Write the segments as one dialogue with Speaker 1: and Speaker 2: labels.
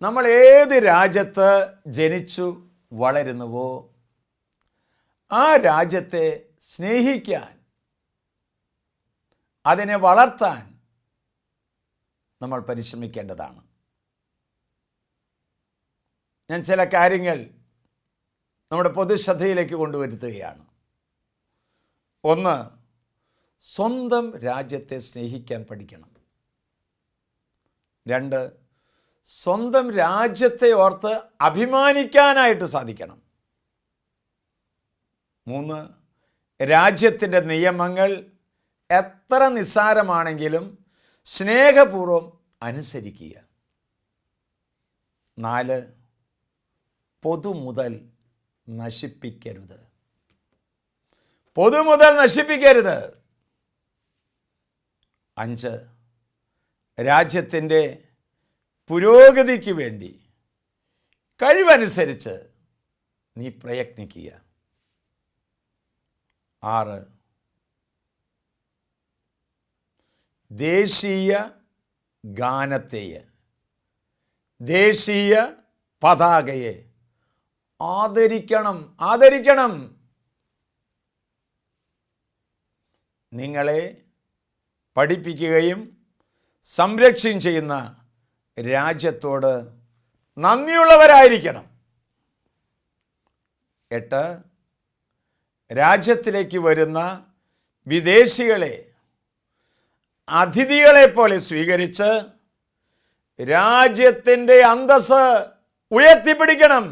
Speaker 1: നമ്മൾ ഏത് രാജ്യത്ത് ജനിച്ചു വളരുന്നുവോ ആ രാജ്യത്തെ സ്നേഹിക്കാൻ, അതിനെ വളർത്താൻ നമ്മൾ പരിശ്രമിക്കേണ്ടതാണ്. ഞാൻ ചില കാര്യങ്ങൾ നമ്മുടെ പൊതുശ്രദ്ധയിലേക്ക് കൊണ്ടുവരുത്തുകയാണ്. ഒന്ന്, സ്വന്തം രാജ്യത്തെ സ്നേഹിക്കാൻ പഠിക്കണം. രണ്ട്, സ്വന്തം രാജ്യത്തെ ഓർത്ത് അഭിമാനിക്കാനായിട്ട് സാധിക്കണം. മൂന്ന്, രാജ്യത്തിൻ്റെ നിയമങ്ങൾ എത്ര നിസ്സാരമാണെങ്കിലും സ്നേഹപൂർവ്വം അനുസരിക്കുക. നാല്, പൊതുമുതൽ നശിപ്പിക്കരുത്. പൊതുമുതൽ നശിപ്പിക്കരുത്. അഞ്ച്, രാജ്യത്തിൻ്റെ പുരോഗതിക്ക് വേണ്ടി കഴിവനുസരിച്ച് നീ പ്രയത്നിക്കുക. ആറ്, ദേശീയ ഗാനത്തെയെ, ദേശീയ പതാകയെ ആദരിക്കണം. നിങ്ങളെ പഠിപ്പിക്കുകയും സംരക്ഷണം ചെയ്യുന്ന രാജ്യത്തോട് നന്ദിയുള്ളവരായിരിക്കണം. എട്ട്, രാജ്യത്തിലേക്ക് വരുന്ന വിദേശികളെ അതിഥികളെ പോലെ സ്വീകരിച്ച് രാജ്യത്തിൻ്റെ അന്തസ്സ് ഉയർത്തിപ്പിടിക്കണം.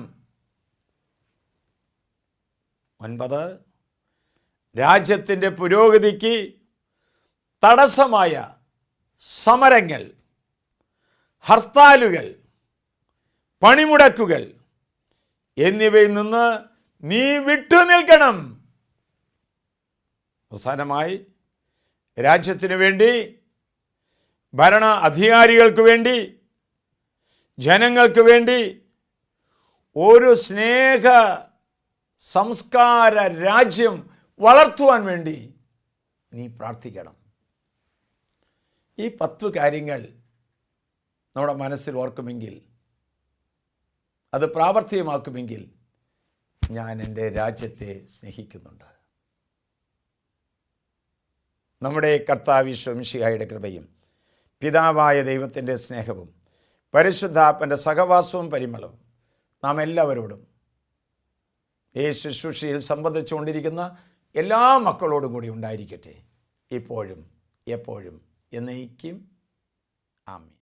Speaker 1: 9, രാജ്യത്തിൻ്റെ പുരോഗതിക്ക് തടസ്സമായ സമരങ്ങൾ, ഹർത്താലുകൾ, പണിമുടക്കുകൾ എന്നിവയിൽ നിന്ന് നീ വിട്ടുനിൽക്കണം. അവസാനമായി, രാജ്യത്തിനു വേണ്ടി, ഭരണ അധികാരികൾക്ക് വേണ്ടി, ജനങ്ങൾക്ക് വേണ്ടി ഒരു സ്നേഹ സംസ്കാര രാജ്യം വളർത്തുവാൻ വേണ്ടി നീ പ്രാർത്ഥിക്കണം. ഈ 10 കാര്യങ്ങൾ നമ്മുടെ മനസ്സിൽ ഓർക്കുമെങ്കിൽ, അത് പ്രാവർത്തികമാക്കുമെങ്കിൽ, ഞാൻ എൻ്റെ രാജ്യത്തെ സ്നേഹിക്കുന്നുണ്ട്. നമ്മുടെ കർത്താവ് ഈശോ മിശിഹായുടെ കൃപയും പിതാവായ ദൈവത്തിൻ്റെ സ്നേഹവും പരിശുദ്ധാത്മൻ്റെ സഹവാസവും പരിമളവും നാം എല്ലാവരോടും ഈ ശുശ്രൂഷയിൽ സംബന്ധിച്ചുകൊണ്ടിരിക്കുന്ന എല്ലാ മക്കളോടും കൂടി ഉണ്ടായിരിക്കട്ടെ, ഇപ്പോഴും എപ്പോഴും എന്നേക്കും. ആമേൻ.